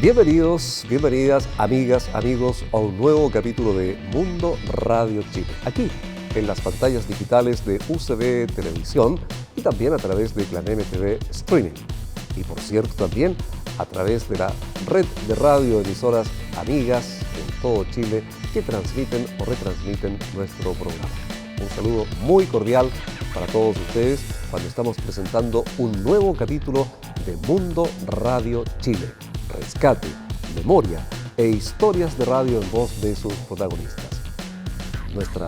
Bienvenidos, bienvenidas, amigas, amigos, a un nuevo capítulo de Mundo Radio Chile. Aquí, en las pantallas digitales de UCB Televisión y también a través de Clan MTV Streaming. Y por cierto, también a través de la red de radioemisoras amigas en todo Chile que transmiten o retransmiten nuestro programa. Un saludo muy cordial para todos ustedes cuando estamos presentando un nuevo capítulo de Mundo Radio Chile. Rescate, memoria e historias de radio en voz de sus protagonistas. Nuestro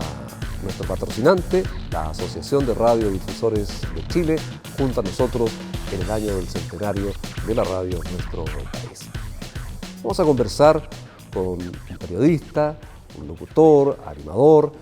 patrocinante, la Asociación de Radiodifusores de Chile, junto a nosotros en el año del centenario de la radio en nuestro país. Vamos a conversar con un periodista, un locutor, animador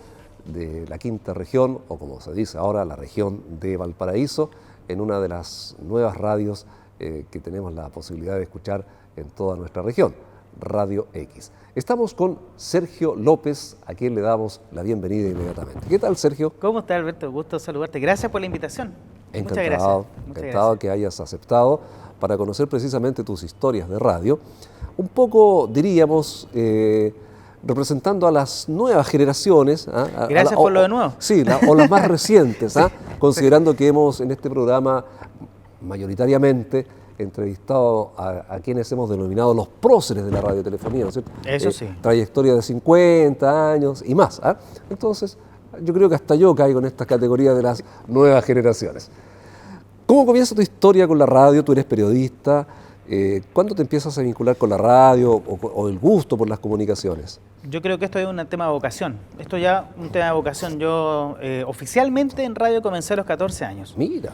de la quinta región, o como se dice ahora, la región de Valparaíso, en una de las nuevas radios que tenemos la posibilidad de escuchar en toda nuestra región, Radio X. Estamos con Sergio López, a quien le damos la bienvenida inmediatamente. ¿Qué tal, Sergio? ¿Cómo está, Alberto? Gusto saludarte. Gracias por la invitación. Encantado, muchas gracias. Encantado que hayas aceptado para conocer precisamente tus historias de radio. Un poco, diríamos, representando a las nuevas generaciones. Gracias por lo de nuevo. Sí, o las más recientes, considerando que hemos en este programa mayoritariamente entrevistado a quienes hemos denominado los próceres de la radiotelefonía, ¿no es cierto? Eso sí. Trayectoria de 50 años y más. Entonces, yo creo que hasta yo caigo en esta categoría de las nuevas generaciones. ¿Cómo comienza tu historia con la radio? Tú eres periodista. ¿Cuándo te empiezas a vincular con la radio o el gusto por las comunicaciones? Yo creo que esto es un tema de vocación. Esto ya es un tema de vocación. Yo oficialmente en radio comencé a los 14 años. Mira.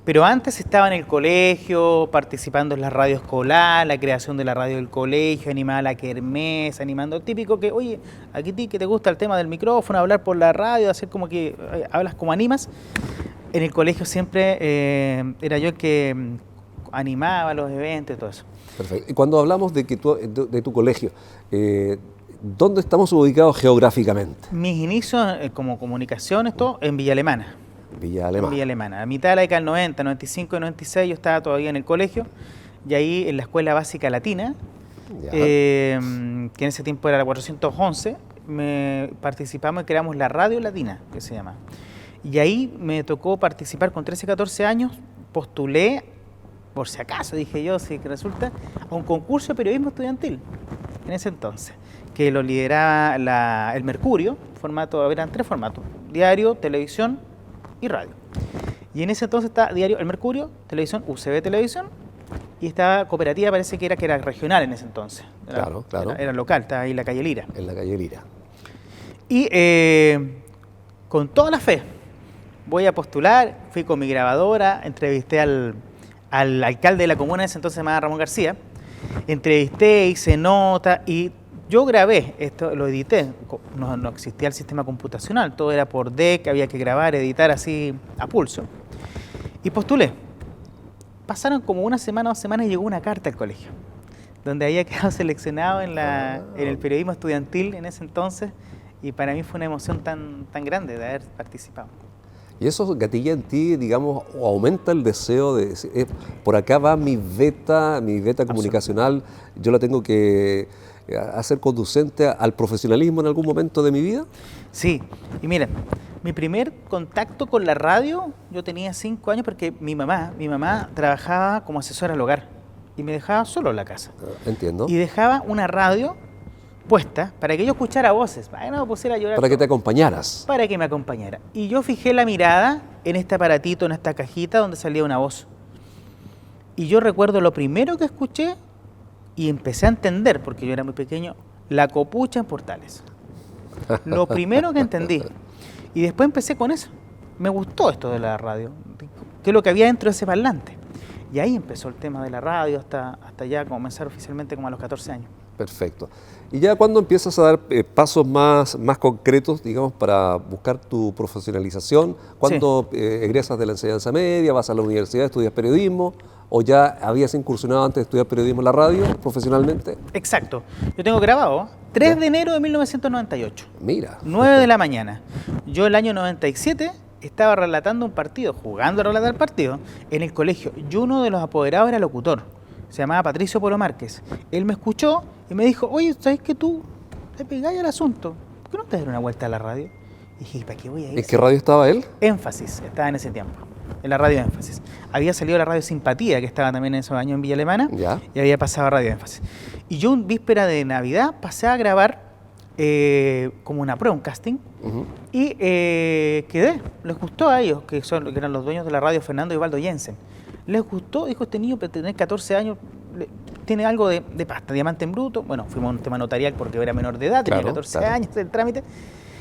Pero antes estaba en el colegio, participando en la radio escolar, la creación de la radio del colegio, animaba la kermés, animando el típico que, oye, aquí ti que te gusta el tema del micrófono, hablar por la radio, hacer como que hablas como animas. En el colegio siempre era yo el que animaba los eventos y todo eso. Perfecto. Y cuando hablamos de tu colegio, ¿dónde estamos ubicados geográficamente? Mis inicios como comunicaciones, todo en Villa Alemana. Villa Alemana. Villa Alemana. A mitad de la década del 90, 95 y 96 yo estaba todavía en el colegio y ahí en la Escuela Básica Latina, que en ese tiempo era la 411, participamos y creamos la Radio Latina, que se llama. Y ahí me tocó participar con 13, 14 años, postulé, por si acaso, dije yo, si resulta, a un concurso de periodismo estudiantil en ese entonces, que lo lideraba el Mercurio, eran 3 formatos, diario, televisión y radio. Y en ese entonces estaba diario El Mercurio, televisión, UCB Televisión, y estaba cooperativa, parece que era regional en ese entonces. Claro. Era local, estaba ahí en la calle Lira. En la calle Lira. Y con toda la fe, voy a postular, fui con mi grabadora, entrevisté al alcalde de la comuna, en ese entonces se llamaba Ramón García, entrevisté, hice nota y yo grabé, esto lo edité, no existía el sistema computacional, todo era por DEC, había que grabar, editar así a pulso. Y postulé. Pasaron como una semana, 2 semanas y llegó una carta al colegio, donde había quedado seleccionado en el periodismo estudiantil en ese entonces, y para mí fue una emoción tan grande de haber participado. Y eso gatilla en ti, digamos, o aumenta el deseo de decir, por acá va mi beta comunicacional, yo la tengo que hacer conducente al profesionalismo en algún momento de mi vida. Sí, y mira, mi primer contacto con la radio, yo tenía 5 años porque mi mamá trabajaba como asesora al hogar y me dejaba solo en la casa. Entiendo. Y dejaba una radio puesta para que yo escuchara voces, para que no me pusiera a llorar. Para que te acompañaras. Para que me acompañara. Y yo fijé la mirada en este aparatito, en esta cajita donde salía una voz. Y yo recuerdo lo primero que escuché y empecé a entender, porque yo era muy pequeño, la copucha en Portales. Lo primero que entendí. Y después empecé con eso. Me gustó esto de la radio, que es lo que había dentro de ese parlante. Y ahí empezó el tema de la radio hasta ya comenzar oficialmente como a los 14 años. Perfecto. Y ya cuando empiezas a dar pasos más concretos, digamos, para buscar tu profesionalización, ¿cuándo egresas de la enseñanza media, vas a la universidad, estudias periodismo, o ya habías incursionado antes de estudiar periodismo en la radio profesionalmente? Exacto. Yo tengo grabado 3 de enero de 1998. Mira. 9 de la mañana. Yo el año 97 estaba relatando un partido, jugando a relatar el partido, en el colegio. Y uno de los apoderados era locutor. se llamaba Patricio Polo Márquez. Él me escuchó y me dijo, oye, ¿sabes que tú te pegáis al asunto? ¿Por qué no te das una vuelta a la radio? Y dije, ¿para qué voy a ir? ¿En qué radio estaba él? Énfasis, estaba en ese tiempo, en la radio Énfasis. Había salido la radio Simpatía, que estaba también en esos años en Villa Alemana, Ya. y había pasado a radio Énfasis. Y yo, en víspera de Navidad, pasé a grabar como una prueba, un casting, y quedé. Les gustó a ellos, que eran los dueños de la radio, Fernando y Osvaldo Jensen. Les gustó, dijo, este niño, pero tener 14 años, tiene algo de pasta, diamante en bruto. Bueno, fuimos a un tema notarial porque era menor de edad, tenía 14 años, el trámite.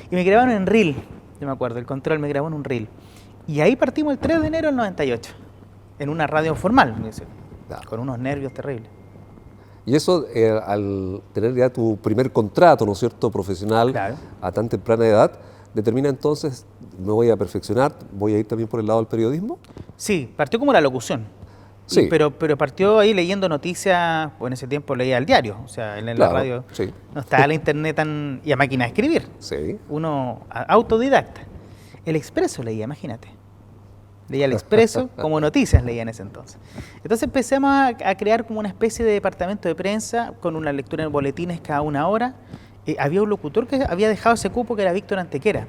Y me grabaron en reel, yo me acuerdo, el control me grabó en un reel. Y ahí partimos el 3 de enero del 98, en una radio formal, con unos nervios terribles. Y eso, al tener ya tu primer contrato, ¿no es cierto?, profesional, Claro. a tan temprana edad, determina entonces, me voy a perfeccionar, voy a ir también por el lado del periodismo. Sí, partió como la locución. Sí. Pero partió ahí leyendo noticias, pues en ese tiempo leía el diario, o sea, en la radio sí. no estaba la internet y a máquina de escribir. Sí. Uno autodidacta. El Expreso leía, imagínate. Leía el Expreso como noticias leía en ese entonces. Entonces empezamos a crear como una especie de departamento de prensa con una lectura en boletines cada una hora. Había un locutor que había dejado ese cupo, que era Víctor Antequera.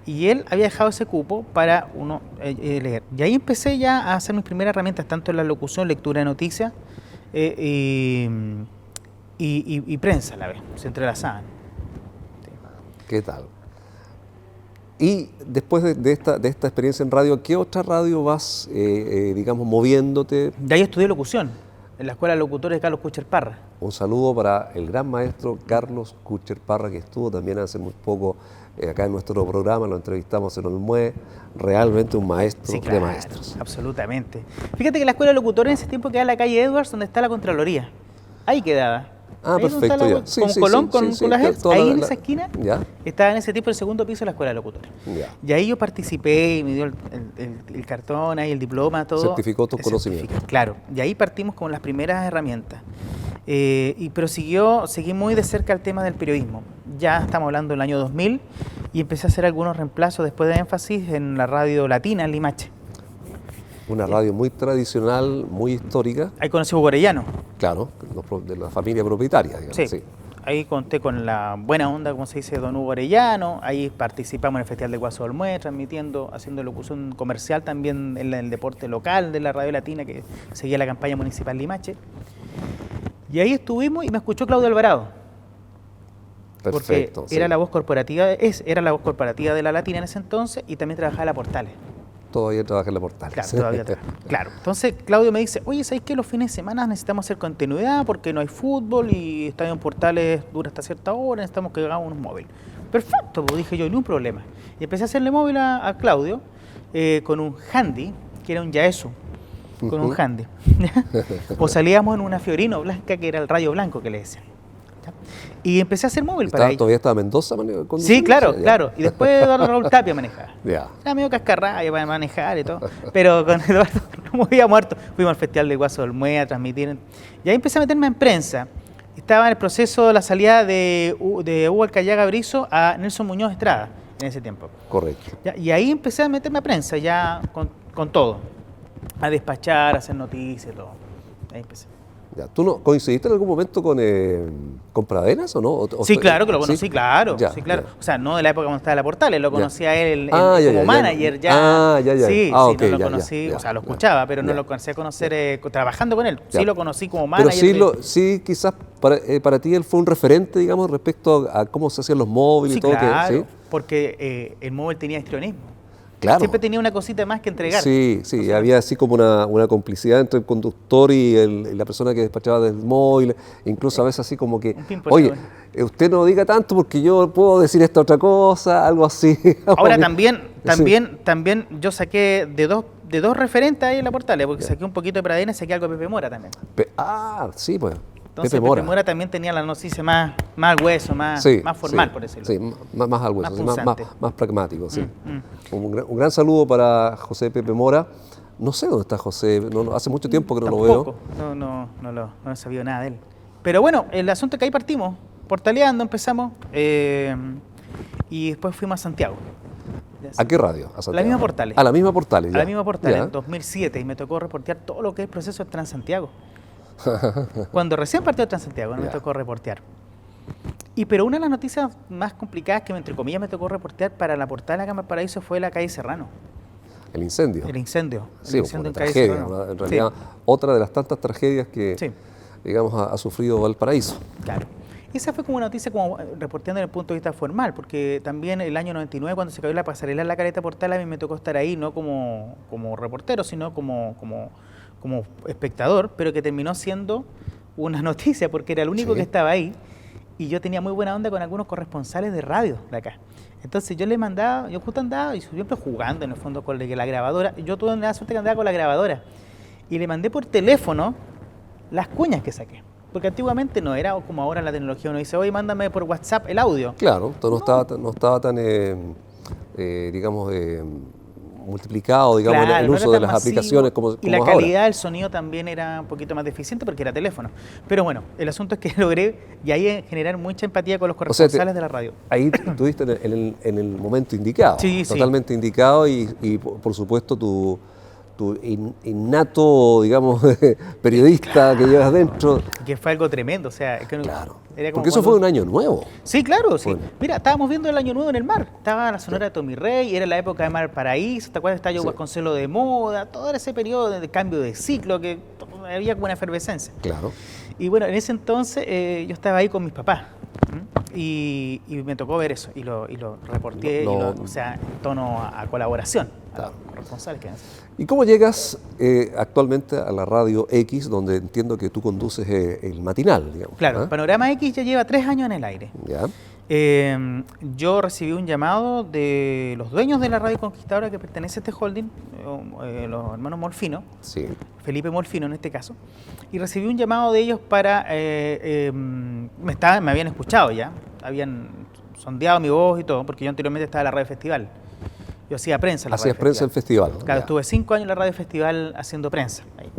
Y él había dejado ese cupo para uno leer. Y ahí empecé ya a hacer mis primeras herramientas, tanto en la locución, lectura de noticias y prensa a la vez, se entrelazaban. Sí. ¿Qué tal? Y después de esta experiencia en radio, ¿qué otra radio vas, digamos, moviéndote? De ahí estudié locución, en la Escuela de Locutores de Carlos Kucher Parra. Un saludo para el gran maestro Carlos Kucher Parra, que estuvo también hace muy poco acá en nuestro programa, lo entrevistamos en Olmué, realmente un maestro de maestros. Absolutamente. Fíjate que la Escuela de Locutores en ese tiempo quedaba en la calle Edwards, donde está la Contraloría. Ahí quedaba. Ah, ahí perfecto, ya. Sí, con Colón, con la gente, ahí en esa esquina, ¿ya? estaba en ese tiempo el segundo piso de la Escuela de Locutores. Ya. Y ahí yo participé y me dio el cartón, ahí el diploma, todo. Certificó tus conocimientos. Claro, y ahí partimos con las primeras herramientas. Pero seguí muy de cerca el tema del periodismo. Ya estamos hablando del año 2000 y empecé a hacer algunos reemplazos después de Énfasis en la radio latina en Limache. Una radio muy tradicional, muy histórica. Ahí conocí a Hugo Orellano. Claro, de la familia propietaria, digamos. Sí. Sí. Ahí conté con la buena onda, como se dice, don Hugo Orellano. Ahí participamos en el Festival de Guaso Olmué, haciendo locución comercial también en el deporte local de la radio latina que seguía la campaña municipal Limache. Y ahí estuvimos y me escuchó Claudio Alvarado. Perfecto. Porque era la voz corporativa, era la voz corporativa de la latina en ese entonces y también trabajaba en la Portales. Todavía trabaja en la Portales. Claro, todavía trabaja. Claro. Entonces Claudio me dice, oye, ¿sabes qué? Los fines de semana necesitamos hacer continuidad porque no hay fútbol y Estadio en Portales dura hasta cierta hora, necesitamos que hagamos unos móviles. Perfecto, pues dije yo, ni un problema. Y empecé a hacerle móvil a Claudio con un handy, que era un Yaesu, con un handy. O salíamos en una Fiorino blanca, que era el rayo blanco que le decían. Y empecé a hacer móvil para ellos. ¿Todavía estaba Mendoza conduciendo? Sí, claro, claro. Y después Eduardo Raúl Tapia manejaba. Ya. Era medio cascarraya para manejar y todo. Pero con Eduardo no movía muerto. Fuimos al Festival de Guaso Olmué a transmitir. Y ahí empecé a meterme en prensa. Estaba en el proceso de la salida de Hugo Alcayaga Brizo a Nelson Muñoz Estrada en ese tiempo. Correcto. Ya, y ahí empecé a meterme a prensa, ya con todo. A despachar, a hacer noticias y todo. Ahí empecé. Ya. ¿Tú no coincidiste en algún momento con Pradenas o no? Sí, claro que lo conocí, ¿sí? claro. Ya, sí, claro. ya. O sea, no de la época cuando estaba en la Portales, lo conocí a él como manager ya. Ya. Sí, Okay, no lo conocí, ya, o sea, lo ya, escuchaba, pero ya. no lo comencé a conocer trabajando con él. Ya. Sí lo conocí como manager. Pero sí quizás para ti él fue un referente, digamos, respecto a cómo se hacían los móviles Sí, y todo. claro, ¿sí? porque el móvil tenía histrionismo. Claro. Siempre tenía una cosita más que entregar. Sí, Entonces, había así como una complicidad entre el conductor y la persona que despachaba del móvil, incluso a veces así como que, Un ping pong, oye, usted no diga tanto porque yo puedo decir esta otra cosa, algo así. Ahora también yo saqué de dos referentes ahí en la Portales, porque saqué un poquito de Pradena y saqué algo de Pepe Mora también. Sí, pues. Entonces Pepe Mora también tenía la noticia más hueso, más formal, por decirlo. Sí, más al hueso, más pragmático. Sí. Un gran saludo para José Pepe Mora. No sé dónde está José, hace mucho tiempo que no lo veo. No he sabido nada de él. Pero bueno, el asunto es que ahí partimos, portaleando empezamos, y después fuimos a Santiago. ¿A qué radio? ¿A Santiago? La misma Portales. A la misma Portales, A la misma Portales, ya. en 2007, y me tocó reportear todo lo que es el proceso de Transantiago. Cuando recién partió Transantiago, no me tocó reportear. Pero una de las noticias más complicadas que, entre comillas, me tocó reportear para la portada de la Cámara Valparaíso fue la calle Serrano. El incendio. El incendio. Sí, el incendio una en calle tragedia, Serrano. en realidad, sí. Otra de las tantas tragedias que, sí. digamos, ha sufrido Valparaíso. Claro. Esa fue como una noticia como reporteando desde el punto de vista formal, porque también el año 99, cuando se cayó la pasarela en la Caleta Portal, a mí me tocó estar ahí, no como reportero, sino como espectador, pero que terminó siendo una noticia, porque era el único que estaba ahí, y yo tenía muy buena onda con algunos corresponsales de radio de acá. Entonces yo le mandaba, yo justo andaba, y siempre jugando en el fondo con la grabadora, yo tuve la suerte que andaba con la grabadora, y le mandé por teléfono las cuñas que saqué. Porque antiguamente no era como ahora la tecnología, uno dice, oye, mándame por WhatsApp el audio. Claro, no estaba tan, digamos, multiplicado, digamos, claro, el uso de las aplicaciones como y la ahora. Calidad del sonido también era un poquito más deficiente porque era teléfono. Pero bueno, el asunto es que logré y ahí generar mucha empatía con los corresponsales de la radio. Ahí estuviste en el momento indicado, totalmente indicado y por supuesto tu innato, digamos, periodista que llevas dentro. Que fue algo tremendo, o sea, claro. Era como porque eso fue un año nuevo. Sí, claro, sí. Bueno. Mira, estábamos viendo el año nuevo en el mar. Estaba la Sonora de Tomirrey, era la época de Valparaíso, ¿te acuerdas? Estaba yo Vasconcelos de moda, todo ese periodo de cambio de ciclo, que había como una efervescencia. Claro. Y bueno, en ese entonces yo estaba ahí con mis papás. Y me tocó ver eso, y lo reporté, o sea, en tono a colaboración, claro. A los responsables que hacen. ¿Y cómo llegas actualmente a la Radio X, donde entiendo que tú conduces el matinal, digamos? Claro, Panorama X ya lleva 3 años en el aire. Ya. Yo recibí un llamado de los dueños de la Radio Conquistadora que pertenece a este holding, los hermanos Molfino, sí. Felipe Molfino en este caso, y recibí un llamado de ellos para, me habían escuchado ya, habían sondeado mi voz y todo, porque yo anteriormente estaba en la Radio Festival. Yo hacía prensa en la Radio Festival. Hacías prensa en festival. Claro, estuve 5 años en la Radio Festival haciendo prensa. Ahí.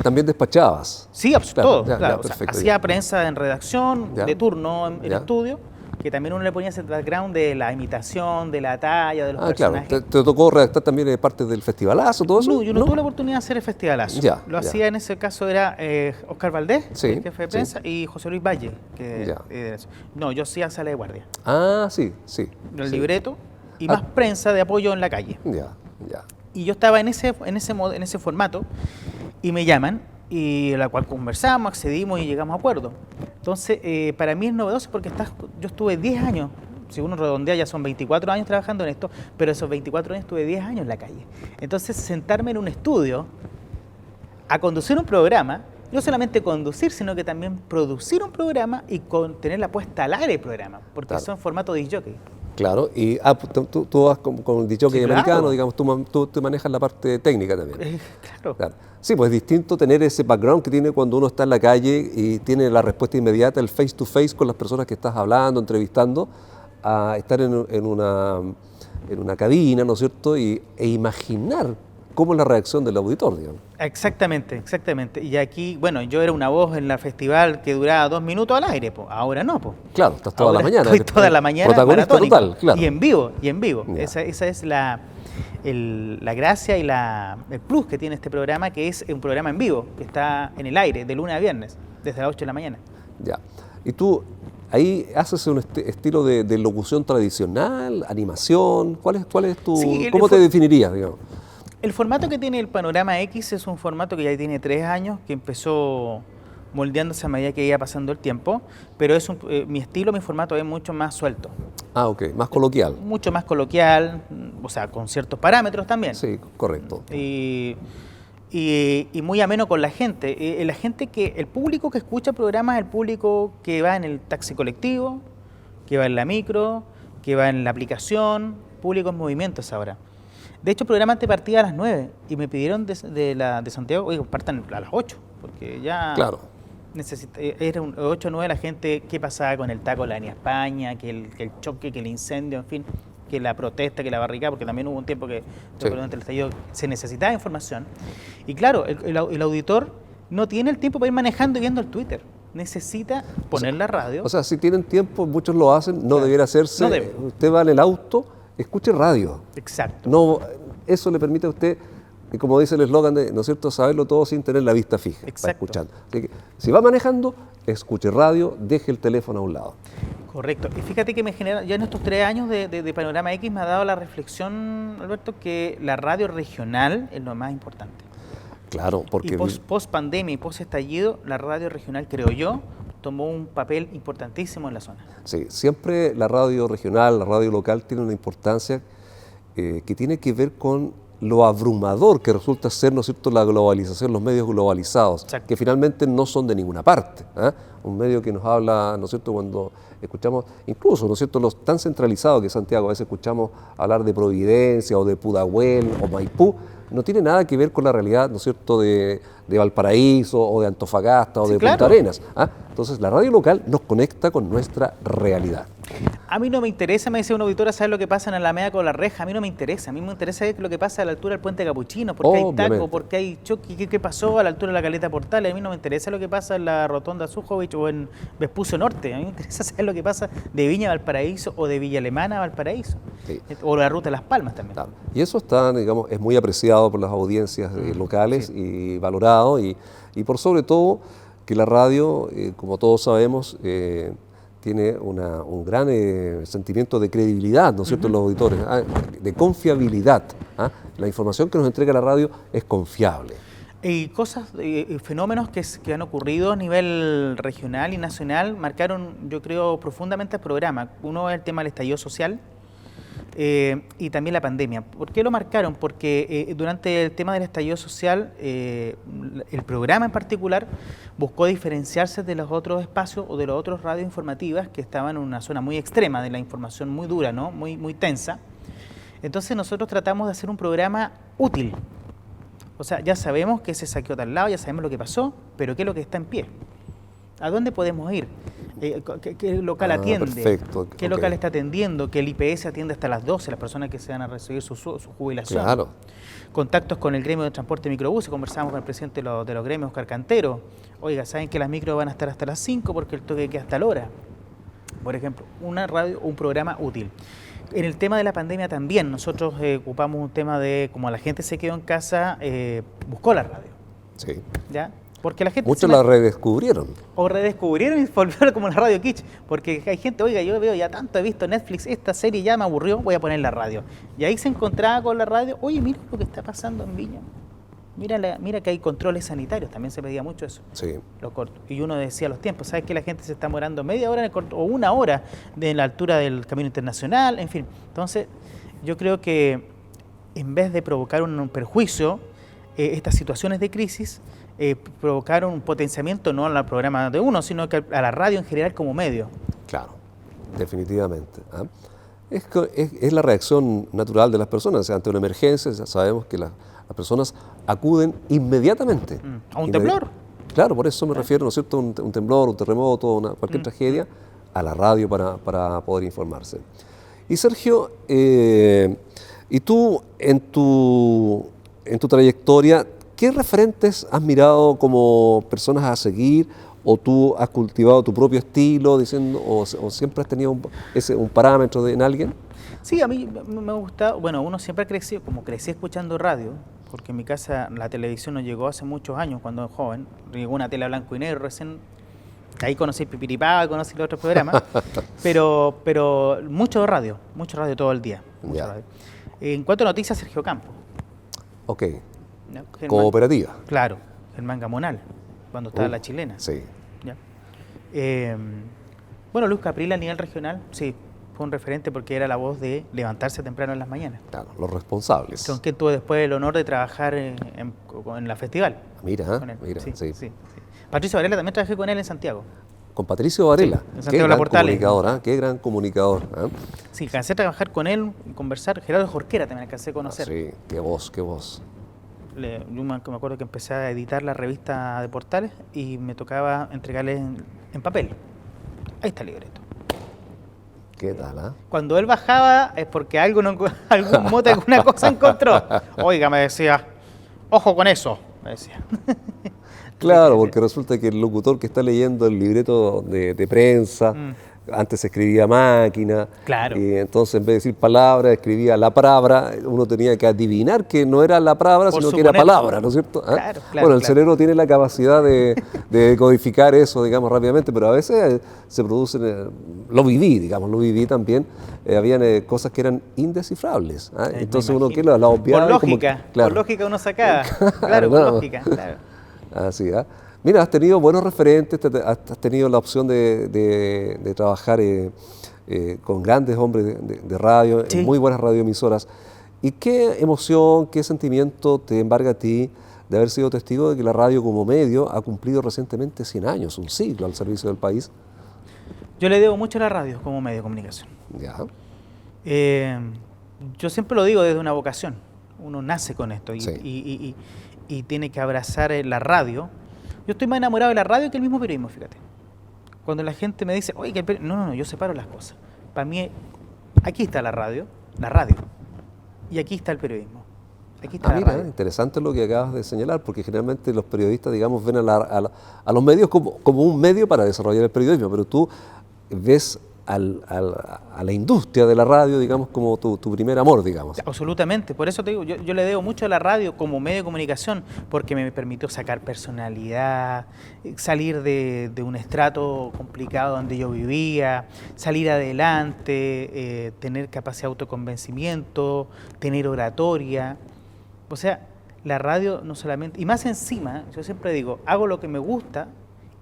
¿También despachabas? Sí, todo, claro. Ya, perfecto, hacía prensa en redacción, de turno en estudio, que también uno le ponía ese background de la imitación, de la talla, de los personajes. Claro. ¿Te tocó redactar también parte del festivalazo, todo eso? No, yo no tuve la oportunidad de hacer el festivalazo. Hacía en ese caso era Oscar Valdés, el jefe de prensa, y José Luis Valle. No, yo hacía sala de guardia. Ah, sí. El libreto y más prensa de apoyo en la calle. Ya. Y yo estaba en ese formato y me llaman, y la cual conversamos, accedimos y llegamos a acuerdo. Entonces, para mí es novedoso porque yo estuve 10 años, si uno redondea ya son 24 años trabajando en esto, pero esos 24 años estuve 10 años en la calle. Entonces, sentarme en un estudio a conducir un programa, no solamente conducir, sino que también producir un programa y tener la puesta al aire del programa, porque son en formato de jockey. Claro, y tú vas con el disjockey americano, digamos, tú te manejas la parte técnica también. Claro. Sí, pues es distinto tener ese background que tiene cuando uno está en la calle y tiene la respuesta inmediata, el face to face con las personas que estás hablando, entrevistando, a estar en una cabina, ¿no es cierto?, e imaginar cómo es la reacción del auditor, digamos. Exactamente. Y aquí, bueno, yo era una voz en la festival que duraba 2 minutos al aire, ahora no, pues. Claro, estás toda la mañana. Estoy toda la mañana protagonista total, claro. Y en vivo. Yeah. Esa es la gracia y el plus que tiene este programa, que es un programa en vivo, que está en el aire de lunes a viernes, desde las 8 de la mañana. Ya. Y tú ahí haces un estilo de locución tradicional, animación, ¿cuál es tu, cómo te definirías, digamos? El formato que tiene el Panorama X es un formato que ya tiene 3 años, que empezó moldeándose a medida que iba pasando el tiempo, pero es mi estilo, mi formato es mucho más suelto. Ah, ok, más coloquial. Mucho más coloquial, o sea, con ciertos parámetros también. Sí, correcto. Y muy ameno con la gente. El público que escucha programas es el público que va en el taxi colectivo, que va en la micro, que va en la aplicación, público en movimiento ahora. De hecho, el programa antes partía a las 9 y me pidieron de Santiago, oye, partan a las 8, porque ya era un 8 o 9 la gente, qué pasaba con el taco de la Avenida España, que el choque, que el incendio, en fin, que la protesta, que la barricada, porque también hubo un tiempo que durante el estallido se necesitaba información. Y claro, el auditor no tiene el tiempo para ir manejando y viendo el Twitter. Necesita poner la radio. O sea, si tienen tiempo, muchos lo hacen, no debiera hacerse. No debe. Usted va en el auto, escuche radio. Exacto. No, eso le permite a usted Y como dice el eslogan de, ¿no es cierto?, saberlo todo sin tener la vista fija, Exacto. para escuchando. Así que, si va manejando, escuche radio, deje el teléfono a un lado. Correcto. Y fíjate que me genera, ya en estos 3 años de Panorama X me ha dado la reflexión, Alberto, que la radio regional es lo más importante. Claro, porque... Y post pandemia y post estallido, la radio regional, creo yo, tomó un papel importantísimo en la zona. Sí, siempre la radio regional, la radio local tiene una importancia que tiene que ver con lo abrumador que resulta ser, ¿no es cierto?, la globalización, los medios globalizados, Exacto. que finalmente no son de ninguna parte. Un medio que nos habla, ¿no es cierto?, cuando escuchamos, incluso, ¿no es cierto?, los tan centralizados que Santiago, a veces escuchamos hablar de Providencia o de Pudahuel o Maipú, no tiene nada que ver con la realidad, ¿no es cierto?, de Valparaíso o de Antofagasta o Sí, de claro. Punta Arenas. Entonces, la radio local nos conecta con nuestra realidad. A mí no me interesa, me decía una auditora, saber lo que pasa en Alameda con la Reja. A mí no me interesa. A mí me interesa ver lo que pasa a la altura del puente Capuchino, porque hay Obviamente. taco, porque hay choque. ¿Qué pasó a la altura de la Caleta Portales? A mí no me interesa lo que pasa en la Rotonda Sujovic o en Vespucio Norte. A mí me interesa saber lo que pasa de Viña a Valparaíso o de Villa Alemana a Valparaíso. Sí. O la ruta de Las Palmas también. Claro. Y eso está, digamos, es muy apreciado por las audiencias locales Sí. y valorado, y por sobre todo que la radio, como todos sabemos, tiene un gran sentimiento de credibilidad, ¿no es cierto?, en los auditores, de confiabilidad. La información que nos entrega la radio es confiable. Y cosas, fenómenos que han ocurrido a nivel regional y nacional marcaron, yo creo, profundamente el programa. Uno es el tema del estallido social y también la pandemia. ¿Por qué lo marcaron? Porque durante el tema del estallido social, el programa en particular buscó diferenciarse de los otros espacios o de los otros radios informativas que estaban en una zona muy extrema de la información, muy dura, ¿no?, muy tensa. Entonces nosotros tratamos de hacer un programa útil. O sea, ya sabemos que se saqueó tal lado, ya sabemos lo que pasó, pero ¿qué es lo que está en pie? ¿A dónde podemos ir? ¿Qué local atiende? Perfecto. ¿Qué local está atendiendo? ¿Que el IPS atiende hasta las 12, las personas que se van a recibir su jubilación? Claro. Contactos con el gremio de transporte de microbuses, conversamos con el presidente de los gremios, Oscar Cantero. Oiga, ¿saben que las micros van a estar hasta las 5 porque el toque queda hasta la hora? Por ejemplo, una radio, un programa útil. En el tema de la pandemia también, nosotros ocupamos un tema de, como la gente se quedó en casa, buscó la radio, Sí. ¿ya? Porque la gente Muchos la redescubrieron. o redescubrieron y volvieron como la radio kitsch, porque hay gente, oiga, yo veo ya tanto, he visto Netflix, esta serie ya me aburrió, voy a poner la radio. Y ahí se encontraba con la radio, oye, mira lo que está pasando en Viña, mira que hay controles sanitarios, también se pedía mucho eso. Sí. Lo corto. Y uno decía los tiempos, ¿sabes que la gente se está morando media hora en el corto, o una hora de la altura del camino internacional? En fin, entonces yo creo que en vez de provocar un perjuicio, estas situaciones de crisis provocaron un potenciamiento no al programa de uno, sino que a la radio en general como medio. Claro, definitivamente. Es la reacción natural de las personas. O sea, ante una emergencia, ya sabemos que las personas acuden inmediatamente. ¿A un temblor? Claro, por eso me refiero, ¿no es cierto?, un temblor, un terremoto, cualquier tragedia, a la radio para poder informarse. Y Sergio, y tú en tu trayectoria, ¿qué referentes has mirado como personas a seguir? ¿O tú has cultivado tu propio estilo, diciendo, o siempre has tenido un parámetro en alguien? Sí, a mí me gusta, bueno, uno siempre ha crecido, como crecí escuchando radio, porque en mi casa la televisión no llegó hace muchos años, cuando era joven, llegó una tele a blanco y negro recién, ahí conocí Pipiripá, conocí los otros programas, pero mucho radio todo el día. Mucho radio. En cuanto a noticias, Sergio Campo. Ok, ¿No? cooperativa. Claro, Germán Gamonal, cuando estaba la chilena. Sí. ¿Ya? Bueno, Luz Capril a nivel regional, sí, fue un referente porque era la voz de levantarse temprano en las mañanas. Claro, los responsables. Con quien tuve después el honor de trabajar en la festival. Mira, Con él. mira, sí. Patricio Varela también trabajé con él en Santiago. Con Patricio Varela. Sí, en Qué Santiago de gran la Portales. comunicador, qué gran comunicador. Sí, alcancé a trabajar con él, conversar. Gerardo Jorquera también alcancé a conocer. Sí, qué voz, qué voz. Yo me acuerdo que empecé a editar la revista de Portales y me tocaba entregarle en papel. Ahí está el libreto. ¿Qué tal, Cuando él bajaba es porque algún mote, alguna cosa encontró. Oiga, me decía, ojo con eso, me decía. Claro, porque resulta que el locutor que está leyendo el libreto de prensa antes se escribía máquina, Claro. y entonces en vez de decir palabra, escribía la palabra, uno tenía que adivinar que no era la palabra, Por sino que era suponer. palabra, ¿no es cierto? ¿Ah? Claro, claro, bueno, el claro. cerebro tiene la capacidad de codificar eso, digamos, rápidamente, pero a veces se producen, lo viví también, habían cosas que eran indescifrables, ¿ah? Me Entonces uno imagino. que la obviaba. Por y como lógica, que- claro. por lógica uno sacaba. Claro, por no. lógica, claro. Así, ¿ah? Mira, has tenido buenos referentes, has tenido la opción de trabajar con grandes hombres de radio, Sí. en muy buenas radioemisoras. ¿Y qué emoción, qué sentimiento te embarga a ti de haber sido testigo de que la radio como medio ha cumplido recientemente 100 años, un siglo al servicio del país? Yo le debo mucho a la radio como medio de comunicación. Ya, Yo siempre lo digo desde una vocación. Uno nace con esto y, Sí. y tiene que abrazar la radio. Yo estoy más enamorado de la radio que el mismo periodismo, fíjate. Cuando la gente me dice, oye, que no, yo separo las cosas. Para mí, aquí está la radio, y aquí está el periodismo. Aquí está la mira, radio. interesante lo que acabas de señalar, porque generalmente los periodistas, digamos, ven a los medios como un medio para desarrollar el periodismo, pero tú ves a la industria de la radio, digamos, como tu primer amor, digamos. Absolutamente, por eso te digo, yo le debo mucho a la radio como medio de comunicación, porque me permitió sacar personalidad, salir de un estrato complicado donde yo vivía, salir adelante, tener capacidad de autoconvencimiento, tener oratoria. O sea, la radio no solamente, y más encima, yo siempre digo, hago lo que me gusta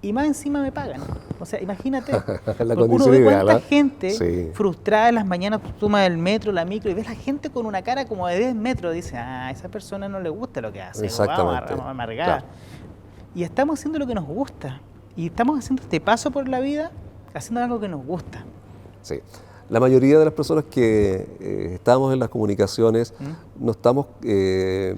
y más encima me pagan. O sea, imagínate, La porque uno condición ve ideal, cuánta ¿ah? gente Sí. frustrada en las mañanas, toma el metro, la micro, y ves la gente con una cara como de 10 metros, dice, a esa persona no le gusta lo que hace, Exactamente, vamos amargada. claro. Y estamos haciendo lo que nos gusta, y estamos haciendo este paso por la vida, haciendo algo que nos gusta. Sí. La mayoría de las personas que estamos en las comunicaciones no estamos, es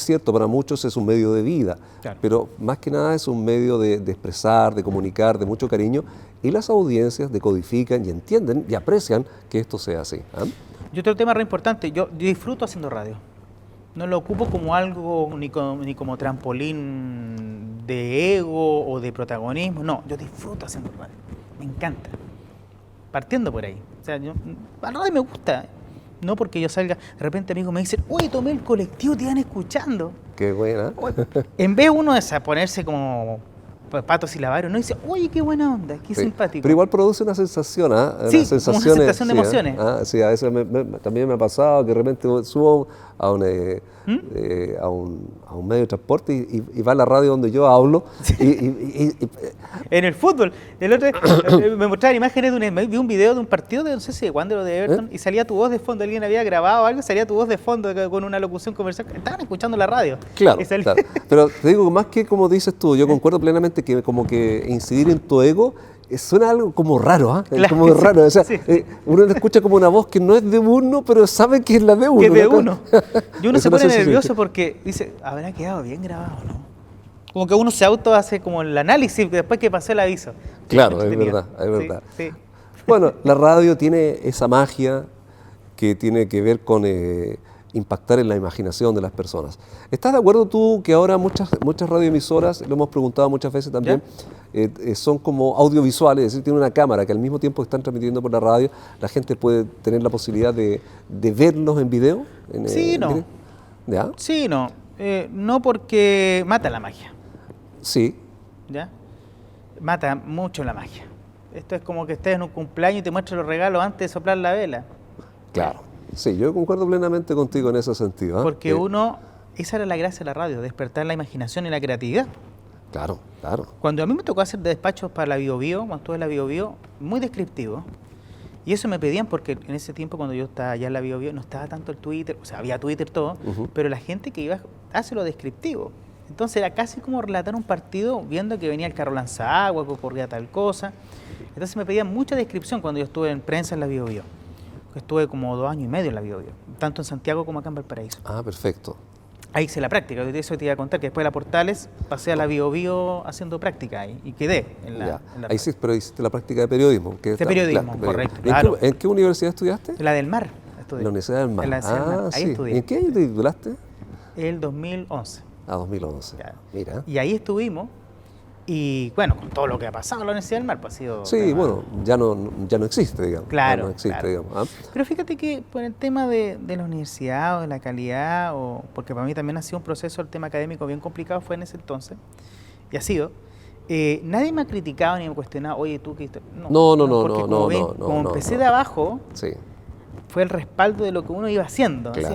cierto, para muchos es un medio de vida, Claro. pero más que nada es un medio de expresar, de comunicar, de mucho cariño, y las audiencias decodifican y entienden y aprecian que esto sea así. ¿Ah? Y otro tema re importante, yo disfruto haciendo radio. No lo ocupo como algo ni como trampolín de ego o de protagonismo. No, yo disfruto haciendo radio. Me encanta. Partiendo por ahí. O sea, la radio me gusta. No porque yo salga, de repente amigos me dicen, oye, tomé el colectivo, te iban escuchando. Qué buena. En vez uno de ponerse como patos y lavaros, no dice, oye, qué buena onda, qué Sí. simpático. Pero igual produce una sensación, ¿ah? Sí, como una sensación de sí, emociones. ¿ah? Sí, a veces también me ha pasado que de repente subo a un medio de transporte y va a la radio donde yo hablo y En el fútbol, el otro me mostraban imágenes vi un video de un partido de no sé si de Wander o de Everton y salía tu voz de fondo, alguien había grabado algo, salía tu voz de fondo con una locución comercial, estaban escuchando la radio. Claro, Y salía- claro. Pero te digo, más que como dices tú, yo concuerdo plenamente que como que incidir en tu ego suena algo como raro, ¿ah? Claro, Como sí, raro. O sea, sí. uno le escucha como una voz que no es de uno, pero sabe que es la de uno. que es de ¿no? uno. Y uno Es se una pone sensación nervioso que- porque dice, ¿habrá quedado bien grabado o no? Como que uno se auto hace como el análisis después que pasó el aviso. Claro, es Entretenido. verdad, es verdad. Sí, sí. Bueno, la radio tiene esa magia que tiene que ver con impactar en la imaginación de las personas. ¿Estás de acuerdo tú que ahora muchas radioemisoras, lo hemos preguntado muchas veces también, son como audiovisuales, es decir, tienen una cámara que al mismo tiempo que están transmitiendo por la radio, la gente puede tener la posibilidad de verlos en video? Sí, no. directo? ¿Ya? Sí, no. No porque mata la magia. Sí, ¿Ya? Mata mucho la magia. Esto es como que estés en un cumpleaños y te muestran los regalos antes de soplar la vela. claro. Sí, yo concuerdo plenamente contigo en ese sentido. ¿ah? Porque esa era la gracia de la radio, despertar la imaginación y la creatividad. Claro, claro. Cuando a mí me tocó hacer despachos para la BioBio, cuando estuve en la BioBio, muy descriptivo. Y eso me pedían porque en ese tiempo cuando yo estaba allá en la BioBio no estaba tanto el Twitter, o sea, había Twitter todo, pero la gente que iba hace lo descriptivo. Entonces era casi como relatar un partido viendo que venía el carro lanzagua, que ocurría tal cosa. Entonces me pedían mucha descripción cuando yo estuve en prensa en la BioBio. Estuve como 2 años y medio en la BioBio, tanto en Santiago como acá en Valparaíso. Ah, perfecto. Ahí hice la práctica, de eso te iba a contar, que después de la Portales pasé a la BioBio haciendo práctica ahí y quedé en Ya. la Ahí sí, pero hiciste la práctica de periodismo. De periodismo, correcto, claro. ¿En qué universidad estudiaste? La del Mar estudié. En la Universidad del Mar. En la Universidad del Mar, ahí sí. estudié. ¿En qué año te titulaste? El 2011. 2011. Claro. Mira. Y ahí estuvimos Y bueno, con todo lo que ha pasado en la Universidad del Mar, pues ha sido... Sí, tema... bueno, ya no existe, digamos. Claro, no existe, claro. digamos. ¿Ah? Pero fíjate que por el tema de la universidad o de la calidad, porque para mí también ha sido un proceso, el tema académico bien complicado fue en ese entonces, y ha sido, nadie me ha criticado ni me ha cuestionado, oye, tú que... No, como empecé de abajo, sí. fue el respaldo de lo que uno iba haciendo, Claro,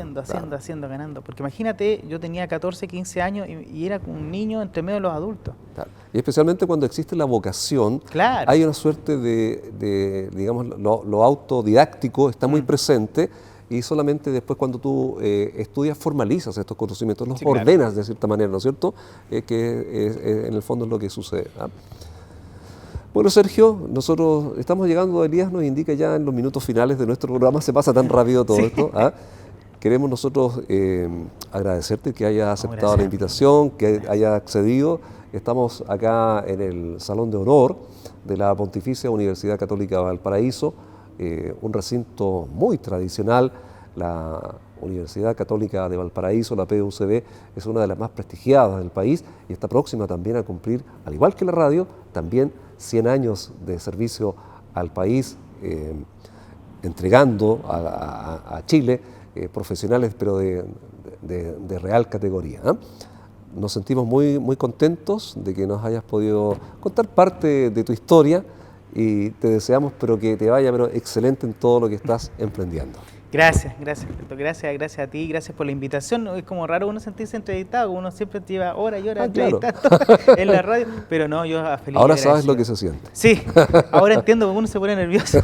haciendo, ganando. Porque imagínate, yo tenía 14, 15 años y era un niño entre medio de los adultos. Claro. Y especialmente cuando existe la vocación, Claro. hay una suerte de digamos, lo autodidáctico está muy presente, y solamente después cuando tú estudias formalizas estos conocimientos, los ordenas de cierta manera, ¿no es cierto? Que en el fondo es lo que sucede. ¿Ah? Bueno, Sergio, nosotros estamos llegando, Elías nos indica ya en los minutos finales de nuestro programa, se pasa tan rápido todo esto. ¿Ah? Queremos nosotros agradecerte que hayas aceptado la invitación, que hayas accedido. Estamos acá en el Salón de Honor de la Pontificia Universidad Católica de Valparaíso, un recinto muy tradicional. La Universidad Católica de Valparaíso, la PUCB, es una de las más prestigiadas del país y está próxima también a cumplir, al igual que la radio, también 100 años de servicio al país, entregando a Chile profesionales, pero de real categoría. ¿Eh? Nos sentimos muy contentos de que nos hayas podido contar parte de tu historia y te deseamos pero que te vaya excelente en todo lo que estás emprendiendo. Gracias, Alberto. Gracias a ti, gracias por la invitación. Es como raro uno sentirse entrevistado, uno siempre lleva horas y horas entrevistando en la radio, pero no, yo feliz. Ahora sabes lo que se siente. Sí, ahora entiendo que uno se pone nervioso.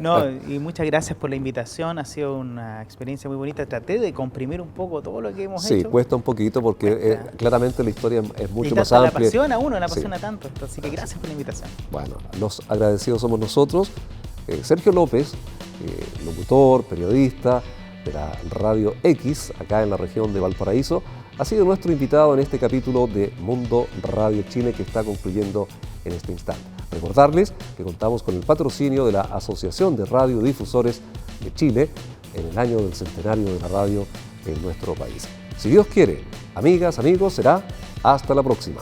No, y muchas gracias por la invitación, ha sido una experiencia muy bonita. Traté de comprimir un poco todo lo que hemos hecho. Sí, cuesta un poquito porque claramente la historia es mucho más amplia. La apasiona a uno, la apasiona tanto, así que gracias por la invitación. Bueno, los agradecidos somos nosotros. Sergio López, locutor, periodista de la Radio X, acá en la región de Valparaíso, ha sido nuestro invitado en este capítulo de Mundo Radio Chile que está concluyendo en este instante. Recordarles que contamos con el patrocinio de la Asociación de Radiodifusores de Chile en el año del centenario de la radio en nuestro país. Si Dios quiere, amigas, amigos, será hasta la próxima.